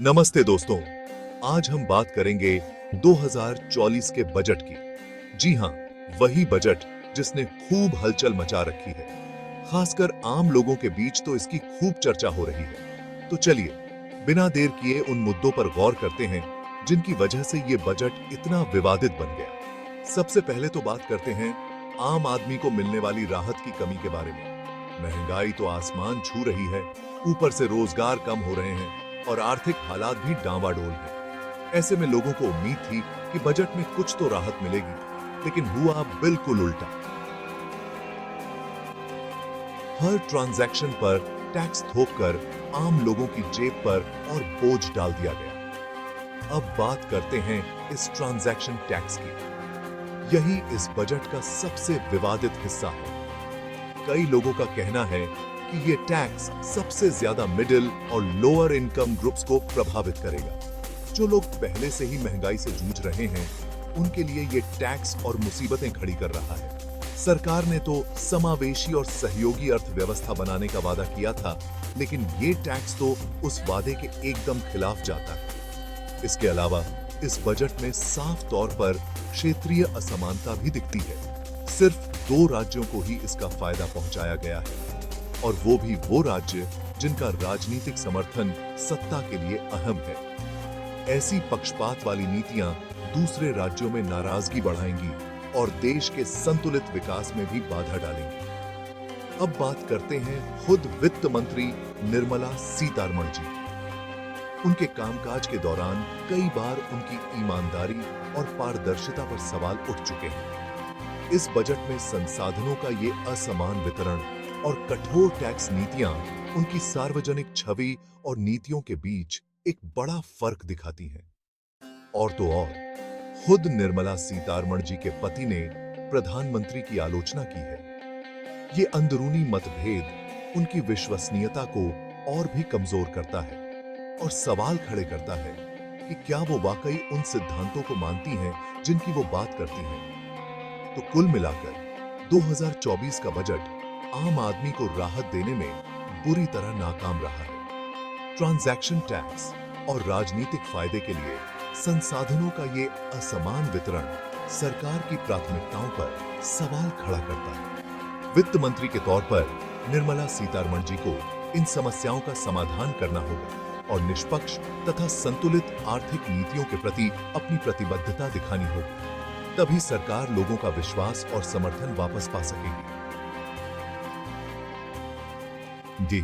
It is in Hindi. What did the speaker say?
नमस्ते दोस्तों, आज हम बात करेंगे 2024 के बजट की। जी हां, वही बजट जिसने खूब हलचल मचा रखी है। खासकर आम लोगों के बीच तो इसकी खूब चर्चा हो रही है। तो चलिए, बिना देर किए उन मुद्दों पर गौर करते हैं जिनकी वजह से ये बजट इतना विवादित बन गया। सबसे पहले तो बात करते हैं आम आदमी को मिलने वाली राहत की कमी के बारे में। महंगाई तो आसमान छू रही है, ऊपर से रोजगार कम हो रहे हैं और आर्थिक हालात भी डांवाडोल हैं। ऐसे में लोगों को उम्मीद थी कि बजट में कुछ तो राहत मिलेगी, लेकिन हुआ बिल्कुल उल्टा। हर ट्रांजैक्शन पर टैक्स थोपकर आम लोगों की जेब पर और बोझ डाल दिया गया। अब बात करते हैं इस ट्रांजैक्शन टैक्स की। यही इस बजट का सबसे विवादित हिस्सा है। कई लोगों का कहना है कि ये टैक्स सबसे ज्यादा मिडिल और लोअर इनकम ग्रुप्स को प्रभावित करेगा। जो लोग पहले से ही महंगाई से जूझ रहे हैं, उनके लिए ये टैक्स और मुसीबतें खड़ी कर रहा है। सरकार ने तो समावेशी और सहयोगी अर्थव्यवस्था बनाने का वादा किया था, लेकिन ये टैक्स तो उस वादे के एकदम खिलाफ जाता है। इसके अलावा इस बजट में साफ तौर पर क्षेत्रीय असमानता भी दिखती है। सिर्फ 2 राज्यों को ही इसका फायदा पहुंचाया गया है, और वो भी वो राज्य जिनका राजनीतिक समर्थन सत्ता के लिए अहम है। ऐसी पक्षपात वाली नीतियां दूसरे राज्यों में नाराजगी बढ़ाएंगी और देश के संतुलित विकास में भी बाधा डालेंगी। अब बात करते हैं खुद वित्त मंत्री निर्मला सीतारमण जी। उनके कामकाज के दौरान कई बार उनकी ईमानदारी और पारदर्शिता पर सवाल उठ चुके हैं। इस बजट में संसाधनों का ये असमान वितरण और कठोर टैक्स नीतियां उनकी सार्वजनिक छवि और नीतियों के बीच एक बड़ा फर्क दिखाती हैं। और तो और, खुद निर्मला सीतारमण जी के पति ने प्रधानमंत्री की आलोचना की है। ये अंदरूनी मतभेद उनकी विश्वसनीयता को और भी कमजोर करता है और सवाल खड़े करता है कि क्या वो वाकई उन सिद्धांतों को मानती हैं जिनकी वो बात करती हैं। तो कुल मिलाकर 2024 का बजट आम आदमी को राहत देने में बुरी तरह नाकाम रहा है। ट्रांजैक्शन टैक्स और राजनीतिक फायदे के लिए संसाधनों का ये असमान वितरण सरकार की प्राथमिकताओं पर सवाल खड़ा करता है। वित्त मंत्री के तौर पर निर्मला सीतारमण जी को इन समस्याओं का समाधान करना होगा और निष्पक्ष तथा संतुलित आर्थिक नीतियों के प्रति अपनी प्रतिबद्धता दिखानी होगी। तभी सरकार लोगों का विश्वास और समर्थन वापस पा सकेगी। जी